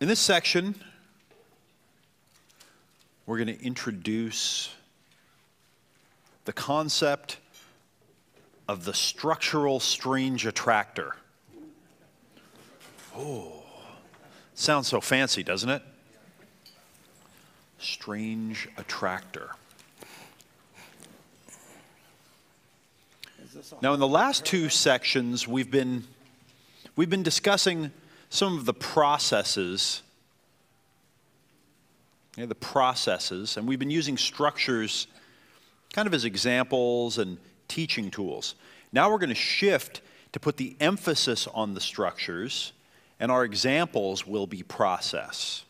In this section, we're going to introduce the concept of the structural strange attractor. Oh, sounds so fancy, doesn't it? Strange attractor. Now, in the last two sections, we've been discussing some of the processes, and we've been using structures kind of as examples and teaching tools. Now we're going to shift to put the emphasis on the structures, and our examples will be process.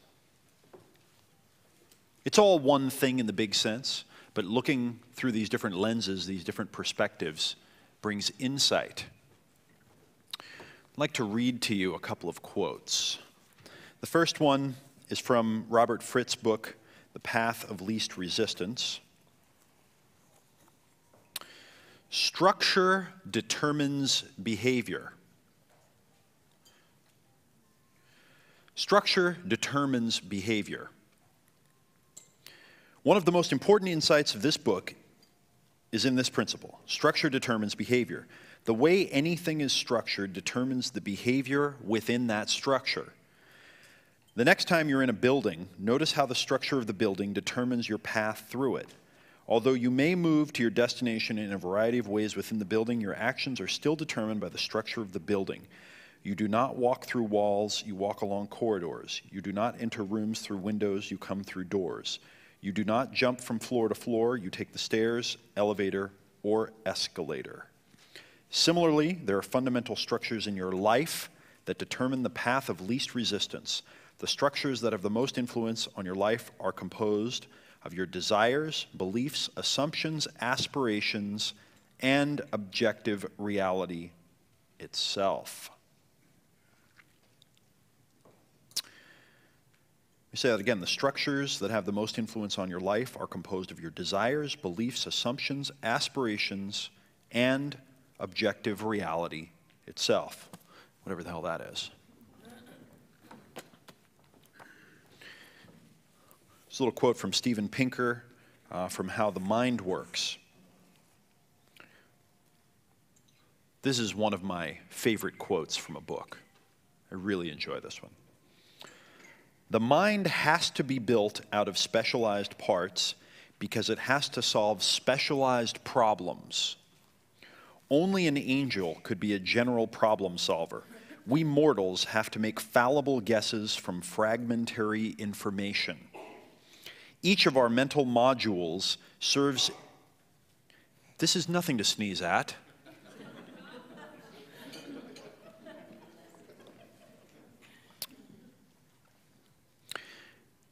It's all one thing in the big sense, but looking through these different lenses, these different perspectives, brings insight. I'd like to read to you a couple of quotes. The first one is from Robert Fritz's book, The Path of Least Resistance. Structure determines behavior. Structure determines behavior. One of the most important insights of this book is in this principle. Structure determines behavior. The way anything is structured determines the behavior within that structure. The next time you're in a building, notice how the structure of the building determines your path through it. Although you may move to your destination in a variety of ways within the building, your actions are still determined by the structure of the building. You do not walk through walls, you walk along corridors. You do not enter rooms through windows, you come through doors. You do not jump from floor to floor, you take the stairs, elevator, or escalator. Similarly, there are fundamental structures in your life that determine the path of least resistance. The structures that have the most influence on your life are composed of your desires, beliefs, assumptions, aspirations, and objective reality itself. Let me say that again. The structures that have the most influence on your life are composed of your desires, beliefs, assumptions, aspirations, and objective reality itself, whatever the hell that is. This little quote from Steven Pinker from How the Mind Works. This is one of my favorite quotes from a book. I really enjoy this one. The mind has to be built out of specialized parts because it has to solve specialized problems. Only an angel could be a general problem solver. We mortals have to make fallible guesses from fragmentary information. Each of our mental modules serves... This is nothing to sneeze at.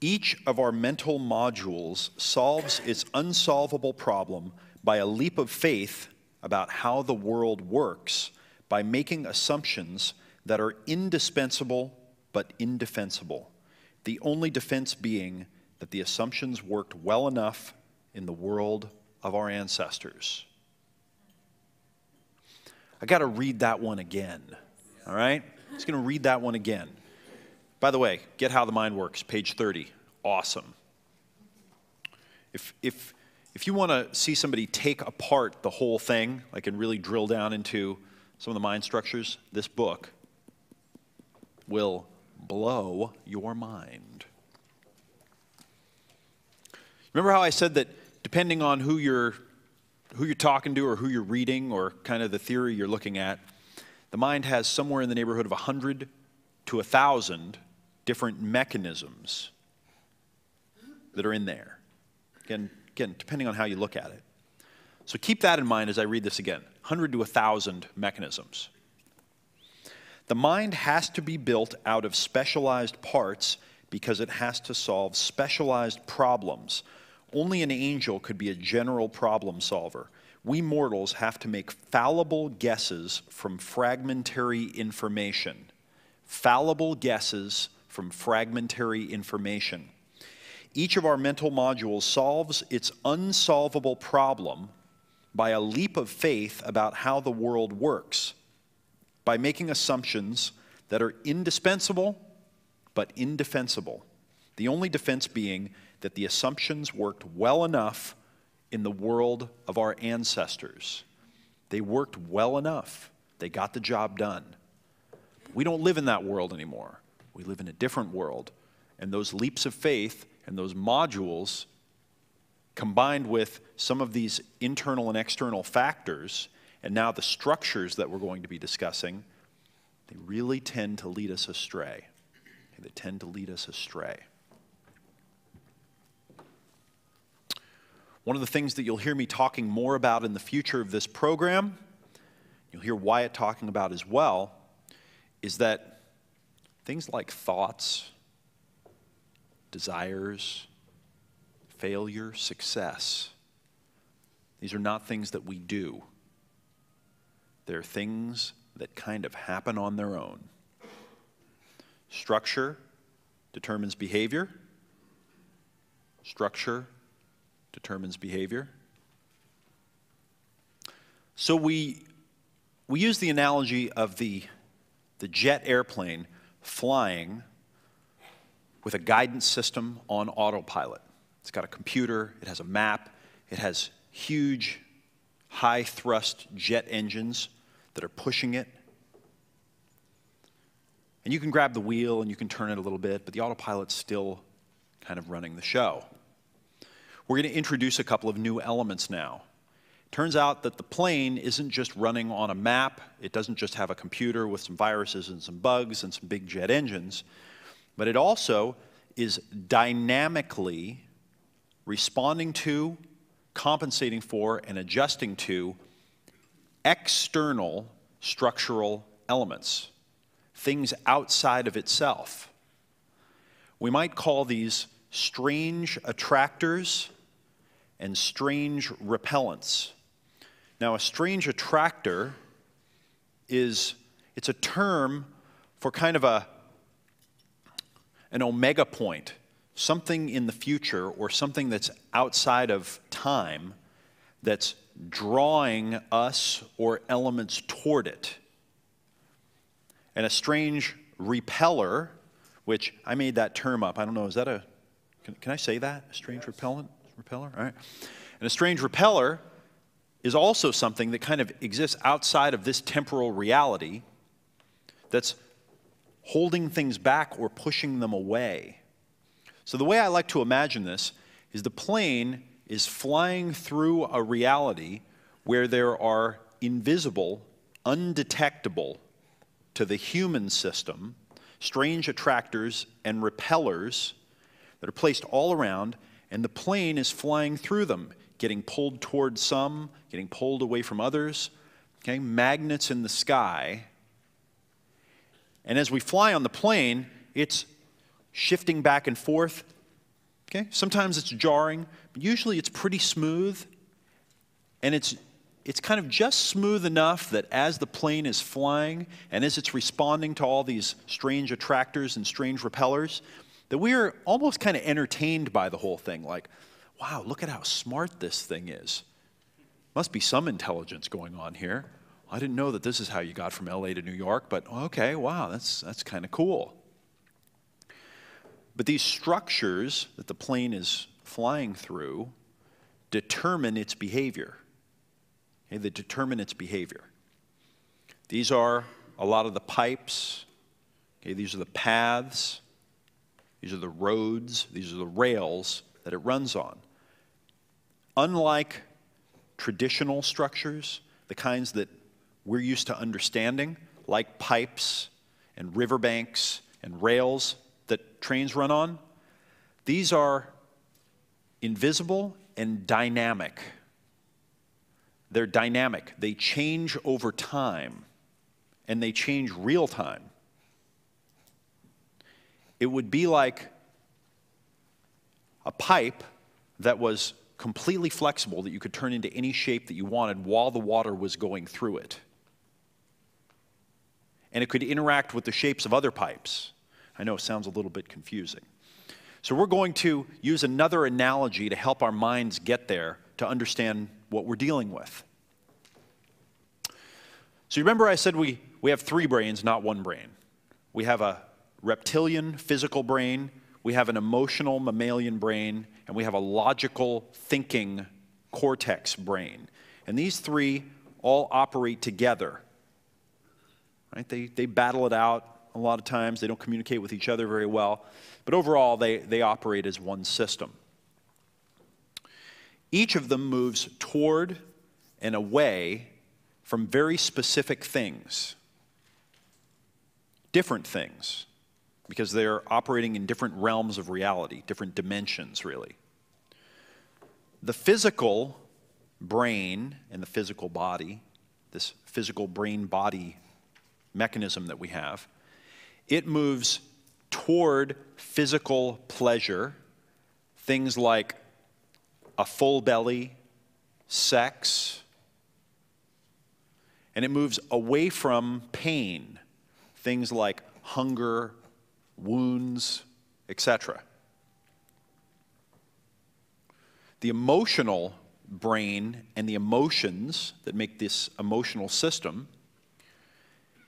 Each of our mental modules solves its unsolvable problem by a leap of faith about how the world works, by making assumptions that are indispensable but indefensible, the only defense being that the assumptions worked well enough in the world of our ancestors. I got to read that one again, all right? I'm just going to read that one again. By the way, Get How the Mind Works, page 30. Awesome. If you want to see somebody take apart the whole thing, like and really drill down into some of the mind structures, this book will blow your mind. Remember how I said that depending on who you're talking to or who you're reading or kind of the theory you're looking at, the mind has somewhere in the neighborhood of 100 to 1,000 different mechanisms that are in there. Again, depending on how you look at it. So keep that in mind as I read this again. 100 to 1,000 mechanisms. The mind has to be built out of specialized parts because it has to solve specialized problems. Only an angel could be a general problem solver. We mortals have to make fallible guesses from fragmentary information. Fallible guesses from fragmentary information. Each of our mental modules solves its unsolvable problem by a leap of faith about how the world works, by making assumptions that are indispensable but indefensible. The only defense being that the assumptions worked well enough in the world of our ancestors. They worked well enough. They got the job done. We don't live in that world anymore. We live in a different world. And those leaps of faith and those modules, combined with some of these internal and external factors, and now the structures that we're going to be discussing, they really tend to lead us astray. They tend to lead us astray. One of the things that you'll hear me talking more about in the future of this program, you'll hear Wyatt talking about as well, is that things like thoughts, desires, failure, success, these are not things that we do. They're things that kind of happen on their own. Structure determines behavior. Structure determines behavior. So we use the analogy of the jet airplane flying with a guidance system on autopilot. It's got a computer, it has a map, it has huge high-thrust jet engines that are pushing it. And you can grab the wheel and you can turn it a little bit, but the autopilot's still kind of running the show. We're going to introduce a couple of new elements now. Turns out that the plane isn't just running on a map. It doesn't just have a computer with some viruses and some bugs and some big jet engines, but it also is dynamically responding to, compensating for, and adjusting to external structural elements, things outside of itself. We might call these strange attractors and strange repellents. Now, a strange attractor it's a term for kind of an omega point, something in the future or something that's outside of time that's drawing us or elements toward it. And a strange repeller, which I made that term up. I don't know, is that can I say that? A strange repeller? All right. And a strange repeller is also something that kind of exists outside of this temporal reality that's holding things back or pushing them away. So the way I like to imagine this is the plane is flying through a reality where there are invisible, undetectable to the human system, strange attractors and repellers that are placed all around, and the plane is flying through them, getting pulled towards some, getting pulled away from others, okay? Magnets in the sky. And as we fly on the plane, it's shifting back and forth, okay? Sometimes it's jarring, but usually it's pretty smooth, and it's kind of just smooth enough that as the plane is flying and as it's responding to all these strange attractors and strange repellers, that we are almost kind of entertained by the whole thing. Like, wow, look at how smart this thing is. Must be some intelligence going on here. I didn't know that this is how you got from LA to New York, but okay, wow, that's kind of cool. But these structures that the plane is flying through determine its behavior. Okay, they determine its behavior. These are a lot of the pipes. Okay, these are the paths. These are the roads. These are the rails that it runs on. Unlike traditional structures, the kinds that we're used to understanding, like pipes and riverbanks and rails that trains run on, these are invisible and dynamic. They're dynamic. They change over time, and they change real time. It would be like a pipe that was completely flexible that you could turn into any shape that you wanted while the water was going through it. And it could interact with the shapes of other pipes. I know it sounds a little bit confusing. So we're going to use another analogy to help our minds get there to understand what we're dealing with. So you remember I said we have three brains, not one brain. We have a reptilian physical brain, we have an emotional mammalian brain, and we have a logical thinking cortex brain. And these three all operate together. Right? They battle it out a lot of times. They don't communicate with each other very well. But overall, they operate as one system. Each of them moves toward and away from very specific things, different things, because they're operating in different realms of reality, different dimensions, really. The physical brain and the physical body, this physical brain-body mechanism that we have, it moves toward physical pleasure, things like a full belly, sex, and it moves away from pain, things like hunger, wounds, etc. The emotional brain and the emotions that make this emotional system,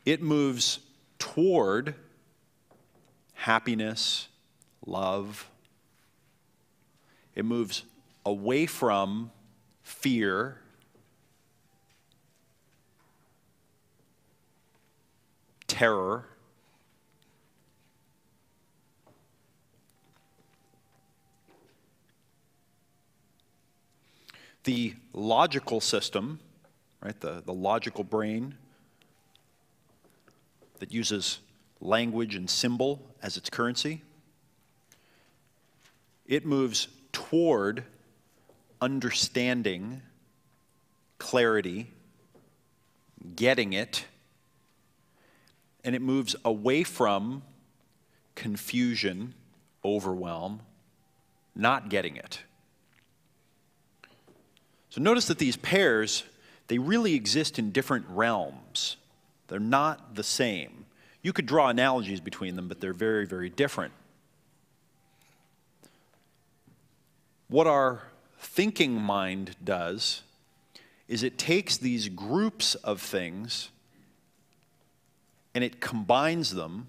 it moves toward happiness, love. It moves away from fear, terror. The logical system, right, the logical brain that uses language and symbol as its currency, it moves toward understanding, clarity, getting it, and it moves away from confusion, overwhelm, not getting it. So notice that these pairs, they really exist in different realms. They're not the same. You could draw analogies between them, but they're very, very different. What our thinking mind does is it takes these groups of things and it combines them,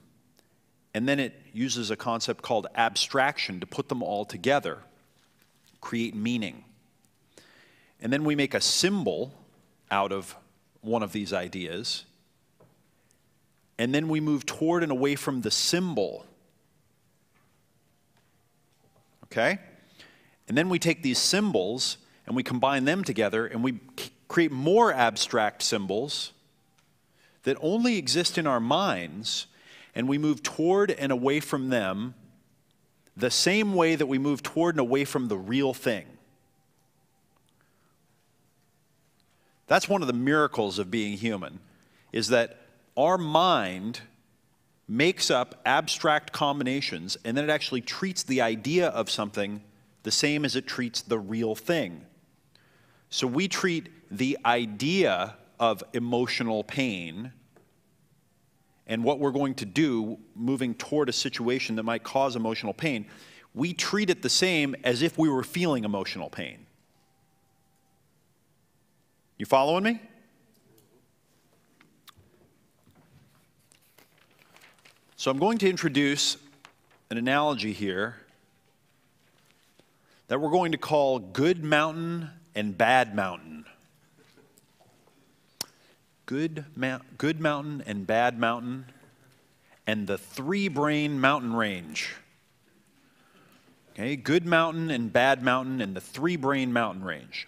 and then it uses a concept called abstraction to put them all together, create meaning. And then we make a symbol out of one of these ideas, and then we move toward and away from the symbol. Okay? And then we take these symbols and we combine them together and we create more abstract symbols that only exist in our minds, and we move toward and away from them the same way that we move toward and away from the real thing. That's one of the miracles of being human, is that our mind makes up abstract combinations, and then it actually treats the idea of something the same as it treats the real thing. So we treat the idea of emotional pain and what we're going to do moving toward a situation that might cause emotional pain, we treat it the same as if we were feeling emotional pain. You following me? So I'm going to introduce an analogy here that we're going to call good mountain and bad mountain. Good mountain and bad mountain, and the three-brain mountain range. Okay, good mountain and bad mountain and the three-brain mountain range.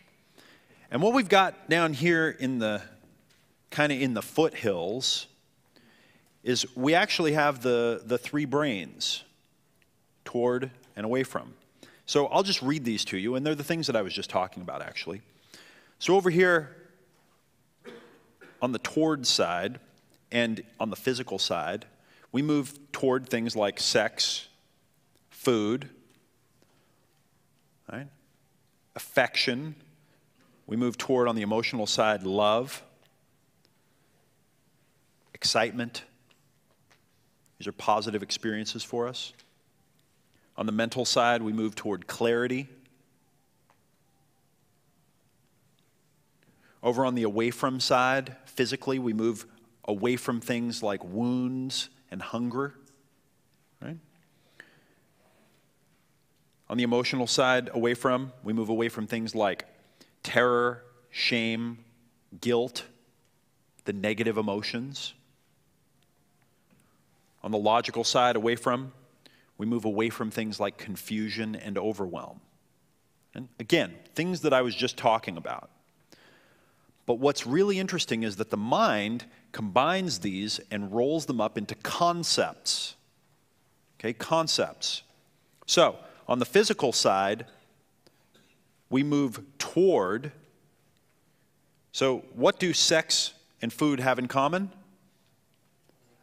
And what we've got down here in the kind of in the foothills is we actually have the three brains, toward and away from. So I'll just read these to you, and they're the things that I was just talking about, actually. So over here on the toward side and on the physical side, we move toward things like sex, food, right? Affection. We move toward, on the emotional side, love, excitement. These are positive experiences for us. On the mental side, we move toward clarity. Over on the away from side, physically, we move away from things like wounds and hunger right? On the emotional side, we move away from things like terror, shame, guilt, the negative emotions. On the logical side, we move away from things like confusion and overwhelm. And again, things that I was just talking about. But what's really interesting is that the mind combines these and rolls them up into concepts. Okay, concepts. So, on the physical side, we move toward. So, what do sex and food have in common?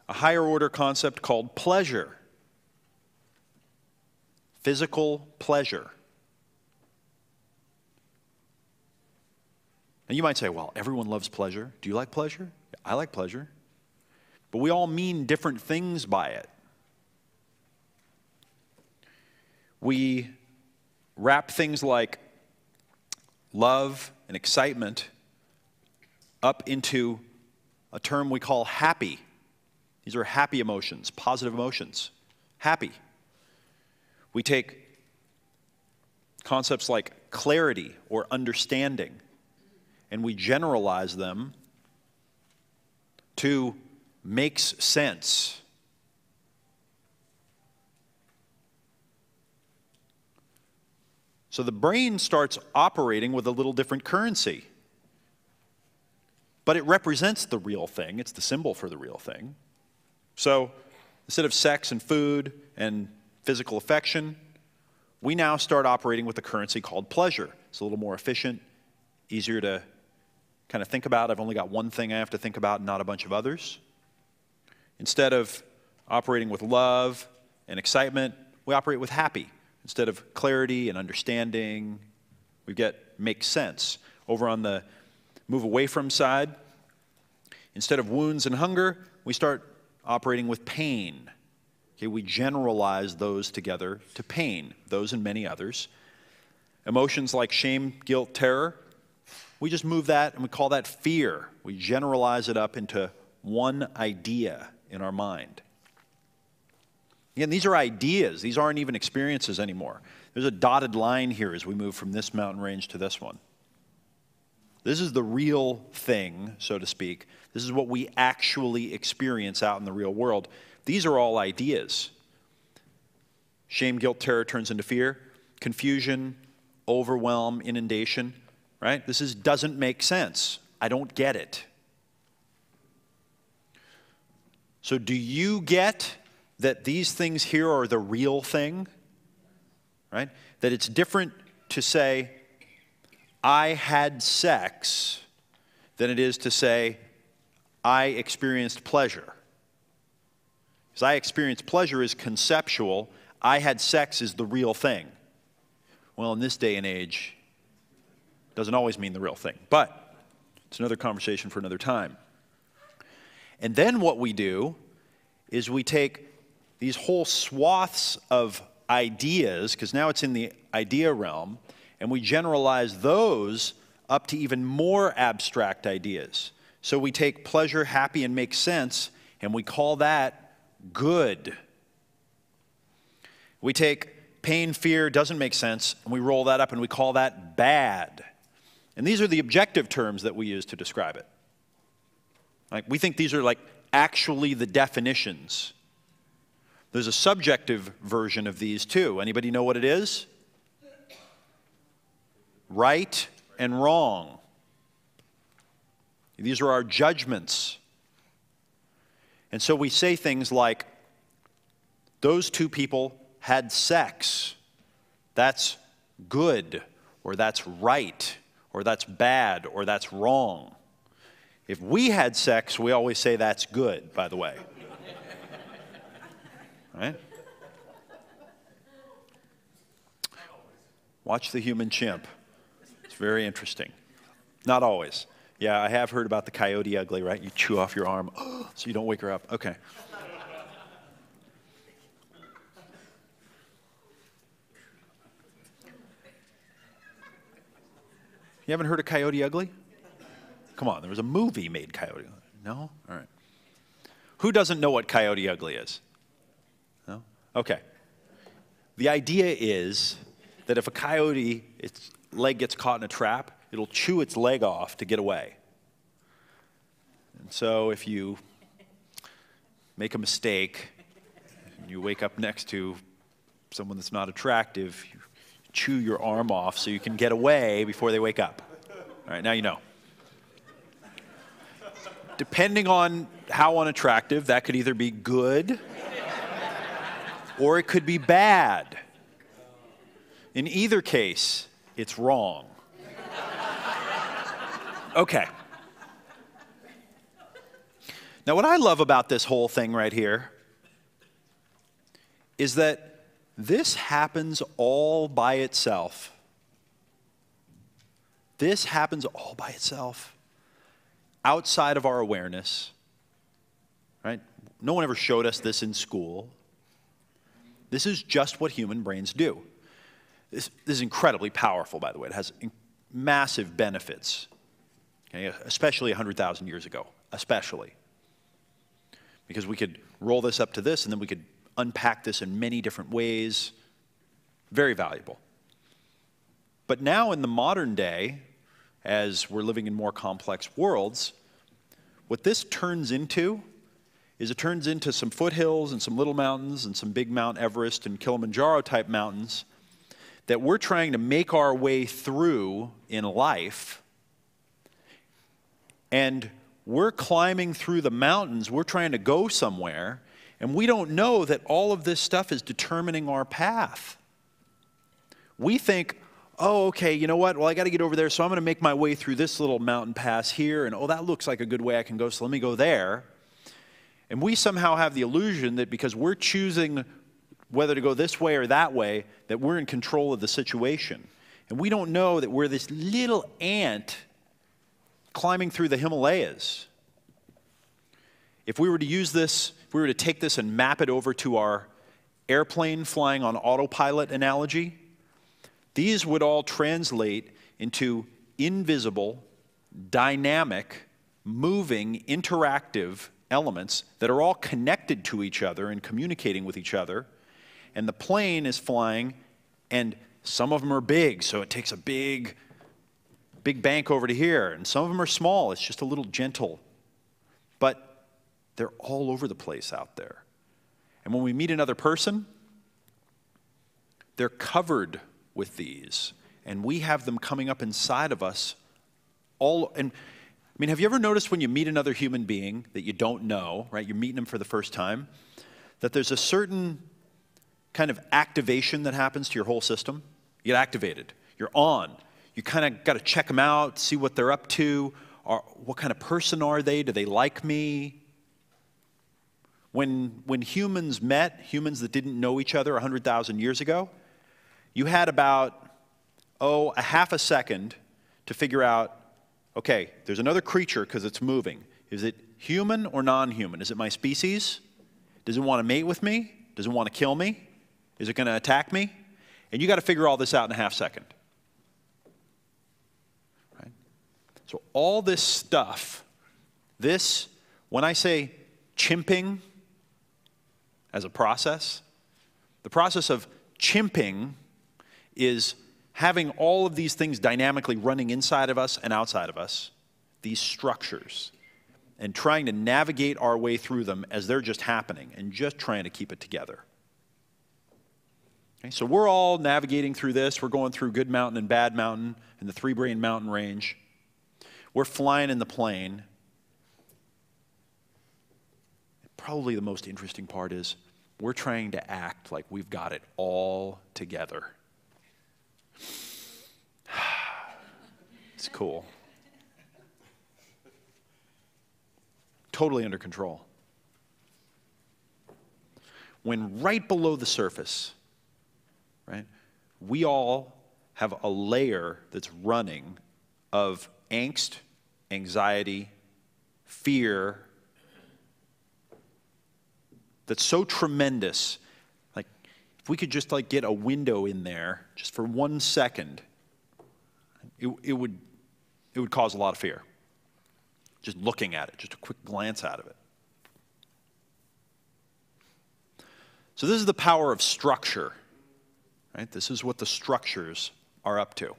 A higher order concept called pleasure. Physical pleasure. And you might say, well, everyone loves pleasure. Do you like pleasure? I like pleasure. But we all mean different things by it. We wrap things like love and excitement up into a term we call happy. These are happy emotions, positive emotions. Happy. We take concepts like clarity or understanding, and we generalize them to makes sense. So the brain starts operating with a little different currency. But it represents the real thing. It's the symbol for the real thing. So instead of sex and food and physical affection, we now start operating with a currency called pleasure. It's a little more efficient, easier to kind of think about. I've only got one thing I have to think about, not a bunch of others. Instead of operating with love and excitement, we operate with happy. Instead of clarity and understanding, we get makes sense. Over on the move away from side, instead of wounds and hunger, we start operating with pain. Okay, we generalize those together to pain, those and many others. Emotions like shame, guilt, terror, we just move that and we call that fear. We generalize it up into one idea in our mind. Again, these are ideas. These aren't even experiences anymore. There's a dotted line here as we move from this mountain range to this one. This is the real thing, so to speak. This is what we actually experience out in the real world. These are all ideas. Shame, guilt, terror turns into fear. Confusion, overwhelm, inundation, right? This doesn't make sense. I don't get it. So do you get that these things here are the real thing, right? That it's different to say, I had sex, than it is to say, I experienced pleasure. Because I experienced pleasure is conceptual, I had sex is the real thing. Well, in this day and age, it doesn't always mean the real thing, but it's another conversation for another time. And then what we do is we take these whole swaths of ideas, because now it's in the idea realm, and we generalize those up to even more abstract ideas. So we take pleasure, happy, and make sense, and we call that good. We take pain, fear, doesn't make sense, and we roll that up and we call that bad. And these are the objective terms that we use to describe it. Like, we think these are like actually the definitions. There's a subjective version of these too. Anybody know what it is? Right and wrong. These are our judgments. And so we say things like, those two people had sex. That's good, or that's right, or that's bad, or that's wrong. If we had sex, we always say that's good, by the way. Right? Watch the human chimp. It's very interesting. Not always. Yeah, I have heard about the coyote ugly, right? You chew off your arm so you don't wake her up. Okay. You haven't heard of Coyote Ugly? Come on, there was a movie made Coyote Ugly. No? All right. Who doesn't know what Coyote Ugly is? No? Okay. The idea is that if a coyote, its leg gets caught in a trap, it'll chew its leg off to get away. And so if you make a mistake, and you wake up next to someone that's not attractive, you chew your arm off so you can get away before they wake up. All right, now you know. Depending on how unattractive, that could either be good or it could be bad. In either case, it's wrong. Okay. Now, what I love about this whole thing right here is that this happens all by itself. This happens all by itself, outside of our awareness, right? No one ever showed us this in school. This is just what human brains do. This is incredibly powerful, by the way. It has massive benefits, okay? Especially 100,000 years ago, especially. Because we could roll this up to this, and then we could unpack this in many different ways. Very valuable. But now in the modern day, as we're living in more complex worlds, what this turns into is it turns into some foothills and some little mountains and some big Mount Everest and Kilimanjaro type mountains that we're trying to make our way through in life. And we're climbing through the mountains, we're trying to go somewhere, and we don't know that all of this stuff is determining our path. We think, oh, okay, you know what? Well, I got to get over there, so I'm going to make my way through this little mountain pass here, and oh, that looks like a good way I can go, so let me go there. And we somehow have the illusion that because we're choosing whether to go this way or that way, that we're in control of the situation. And we don't know that we're this little ant climbing through the Himalayas. If we were to use this, if we were to take this and map it over to our airplane flying on autopilot analogy, these would all translate into invisible, dynamic, moving, interactive elements that are all connected to each other and communicating with each other. And the plane is flying, and some of them are big, so it takes a big bank over to here. And some of them are small. It's just a little gentle. But they're all over the place out there. And when we meet another person, they're covered with these. And we have them coming up inside of us all. And I mean, have you ever noticed when you meet another human being that you don't know, right? You're meeting them for the first time, that there's a certain kind of activation that happens to your whole system? You get activated. You're on. You kind of got to check them out, see what they're up to. What kind of person are they? Do they like me? When humans met, humans that didn't know each other 100,000 years ago, you had about, a half a second to figure out, okay, there's another creature because it's moving. Is it human or non-human? Is it my species? Does it want to mate with me? Does it want to kill me? Is it going to attack me? And you got to figure all this out in a half second. Right? So all this stuff, when I say chimping as a process, the process of chimping is having all of these things dynamically running inside of us and outside of us, these structures, and trying to navigate our way through them as they're just happening and just trying to keep it together. Okay, so we're all navigating through this. We're going through Good Mountain and Bad Mountain and the Three-Brain Mountain Range. We're flying in the plane. Probably the most interesting part is we're trying to act like we've got it all together. It's cool. Totally under control. When right below the surface, right, we all have a layer that's running of angst, anxiety, fear, that's so tremendous. Like, if we could just get a window in there just for 1 second, it would cause a lot of fear. Just looking at it, just a quick glance out of it. So this is the power of structure, right? This is what the structures are up to.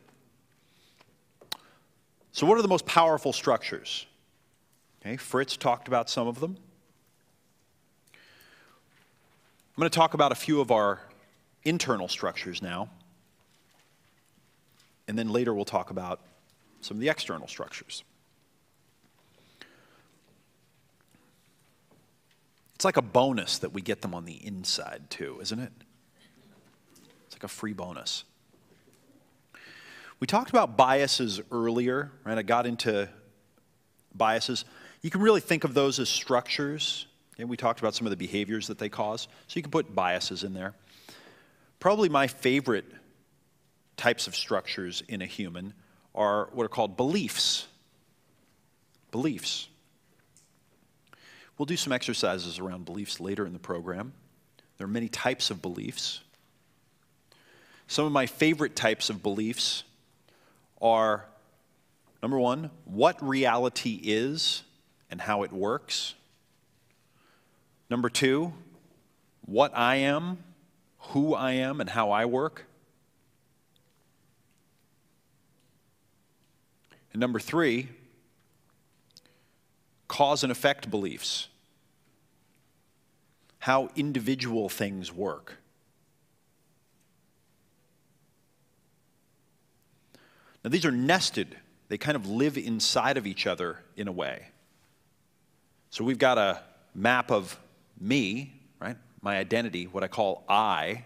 So what are the most powerful structures? Okay, Fritz talked about some of them. I'm going to talk about a few of our internal structures now. And then later we'll talk about some of the external structures. It's like a bonus that we get them on the inside too, isn't it? It's like a free bonus. We talked about biases earlier, right? I got into biases. You can really think of those as structures. And we talked about some of the behaviors that they cause. So you can put biases in there. Probably my favorite types of structures in a human are what are called beliefs. Beliefs. We'll do some exercises around beliefs later in the program. There are many types of beliefs. Some of my favorite types of beliefs are, number one, what reality is and how it works. Number two, what I am, who I am, and how I work. And number three, cause and effect beliefs. How individual things work. Now these are nested. They kind of live inside of each other in a way. So we've got a map of me, right? My identity, what I call I.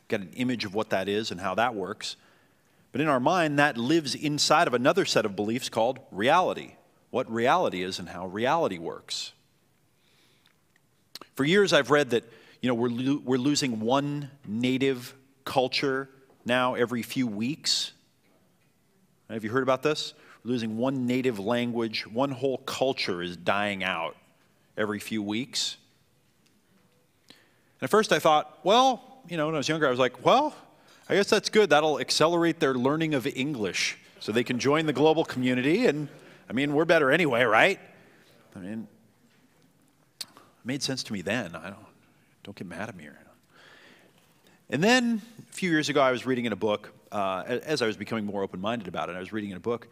Got an image of what that is and how that works. But in our mind, that lives inside of another set of beliefs called reality. What reality is and how reality works. For years, I've read that we're losing one native culture now every few weeks. Have you heard about this? We're losing one native language. One whole culture is dying out every few weeks. And at first I thought, well, when I was younger, I was like, well, I guess that's good. That'll accelerate their learning of English so they can join the global community. And, we're better anyway, right? It made sense to me then. Don't get mad at me. And then a few years ago, I was reading in a book, as I was becoming more open-minded about it, I was reading in a book,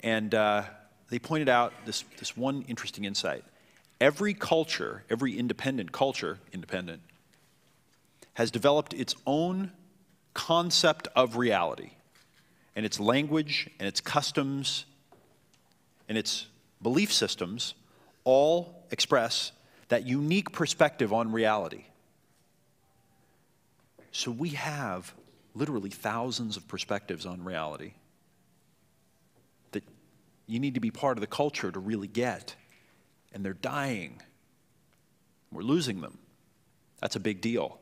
and they pointed out this one interesting insight. Every culture, every independent culture, has developed its own concept of reality, and its language, and its customs, and its belief systems all express that unique perspective on reality. So we have literally thousands of perspectives on reality that you need to be part of the culture to really get. And they're dying. We're losing them. That's a big deal.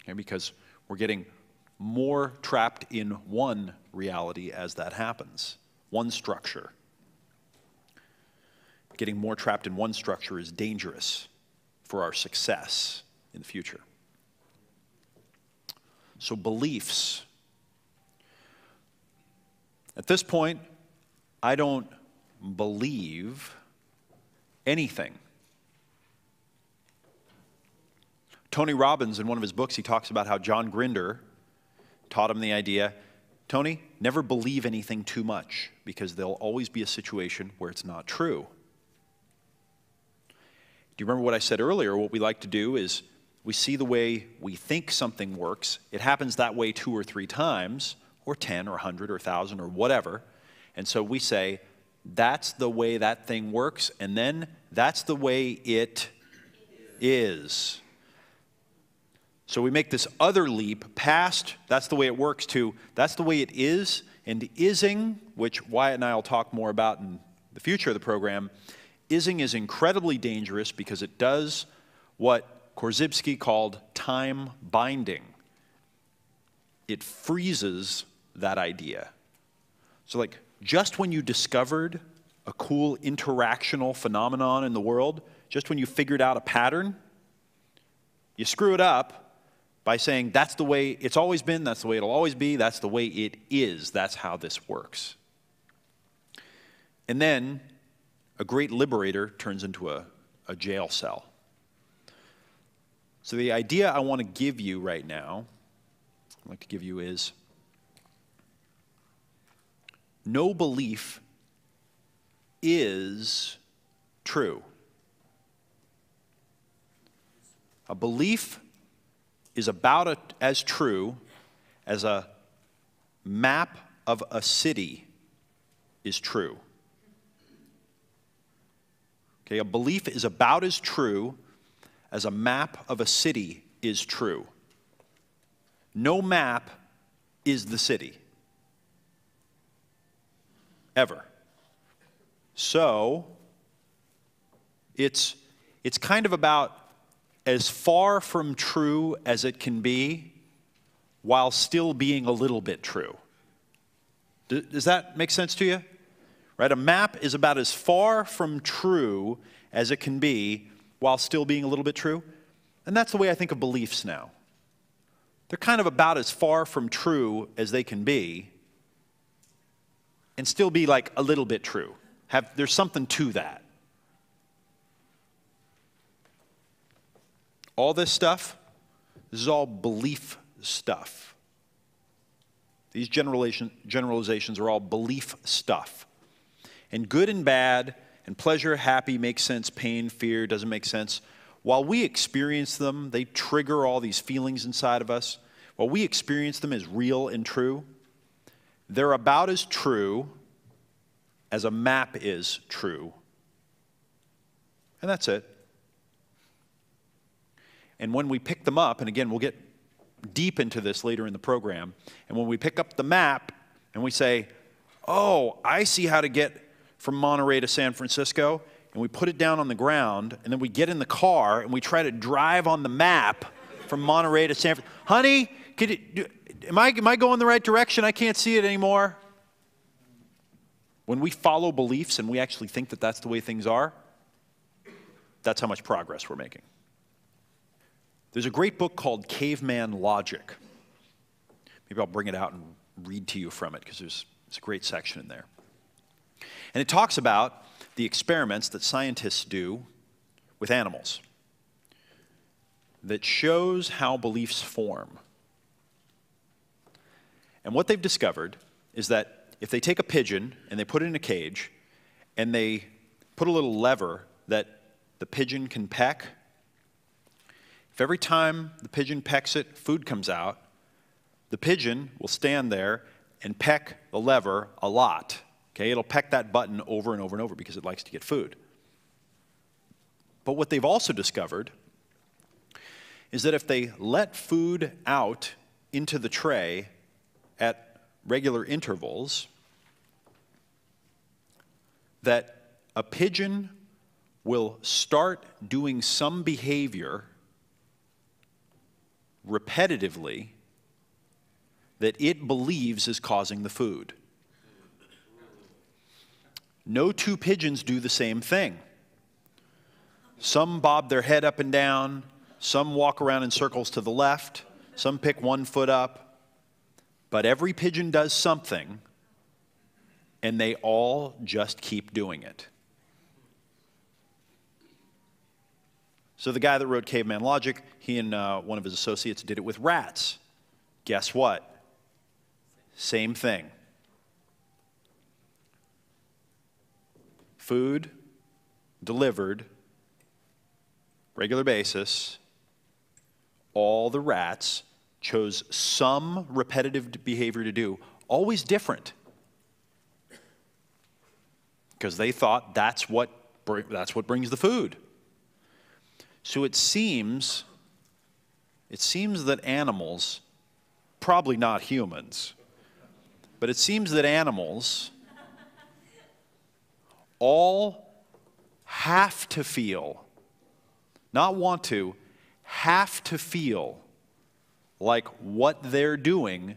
Okay, because we're getting more trapped in one reality as that happens, one structure. Getting more trapped in one structure is dangerous for our success in the future. So beliefs. At this point, I don't believe anything. Tony Robbins, in one of his books, he talks about how John Grinder taught him the idea, Tony, never believe anything too much, because there'll always be a situation where it's not true. Do you remember what I said earlier? What we like to do is we see the way we think something works. It happens that way 2 or 3 times, or 10 or 100 or 1,000 or whatever. And so we say, that's the way that thing works, and then that's the way it is. So we make this other leap past that's the way it works to that's the way it is, and ising, which Wyatt and I will talk more about in the future of the program, ising is incredibly dangerous because it does what Korzybski called time binding. It freezes that idea. So like just when you discovered a cool interactional phenomenon in the world, just when you figured out a pattern, you screw it up by saying that's the way it's always been, that's the way it'll always be, that's the way it is, that's how this works. And then a great liberator turns into a jail cell. So the idea I want to give you right now, I'd like to give you is, no belief is true. A belief is about as true as a map of a city is true. Okay, a belief is about as true as a map of a city is true. No map is the city. Ever. So, it's kind of about as far from true as it can be while still being a little bit true. Does that make sense to you? Right? A map is about as far from true as it can be while still being a little bit true. And that's the way I think of beliefs now. They're kind of about as far from true as they can be and still be like a little bit true. There's something to that. All this stuff, this is all belief stuff. These generalizations are all belief stuff. And good and bad, and pleasure, happy makes sense, pain, fear doesn't make sense. While we experience them, they trigger all these feelings inside of us. While we experience them as real and true, they're about as true as a map is true. And that's it. And when we pick them up, and again, we'll get deep into this later in the program, and when we pick up the map and we say, oh, I see how to get from Monterey to San Francisco, and we put it down on the ground, and then we get in the car and we try to drive on the map from Monterey to San Francisco. Honey, am I going the right direction? I can't see it anymore. When we follow beliefs and we actually think that that's the way things are, that's how much progress we're making. There's a great book called Caveman Logic. Maybe I'll bring it out and read to you from it because there's a great section in there. And it talks about the experiments that scientists do with animals that shows how beliefs form. And what they've discovered is that if they take a pigeon and they put it in a cage and they put a little lever that the pigeon can peck, if every time the pigeon pecks it, food comes out, the pigeon will stand there and peck the lever a lot. Okay, it'll peck that button over and over and over because it likes to get food. But what they've also discovered is that if they let food out into the tray at regular intervals, that a pigeon will start doing some behavior repetitively that it believes is causing the food. No two pigeons do the same thing. Some bob their head up and down, some walk around in circles to the left, some pick one foot up, but every pigeon does something, and they all just keep doing it. So the guy that wrote Caveman Logic, he and one of his associates did it with rats. Guess what? Same thing. Food delivered, regular basis, all the rats chose some repetitive behavior to do, always different. Because they thought that's what brings the food. So it seems that animals, probably not humans, but it seems that animals all have to feel, not want to, have to feel like what they're doing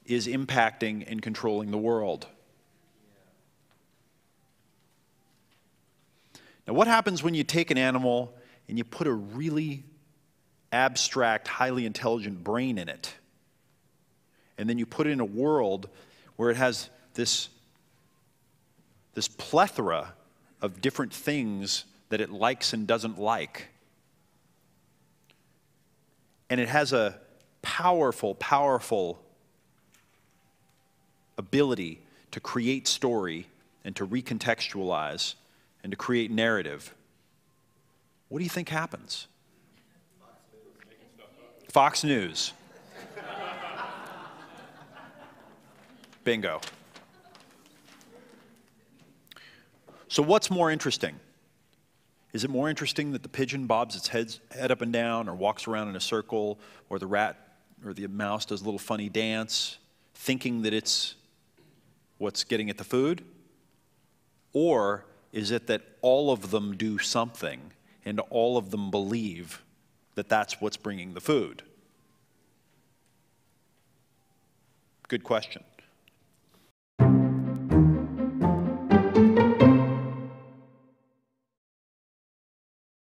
is impacting and controlling the world. Now, what happens when you take an animal and you put a really abstract, highly intelligent brain in it, and then you put it in a world where it has this plethora of different things that it likes and doesn't like? And it has a powerful, powerful ability to create story and to recontextualize and to create narrative. What do you think happens? Fox News. Bingo. So what's more interesting? Is it more interesting that the pigeon bobs its head up and down or walks around in a circle, or the rat or the mouse does a little funny dance, thinking that it's what's getting at the food? Or is it that all of them do something and all of them believe that that's what's bringing the food? Good question.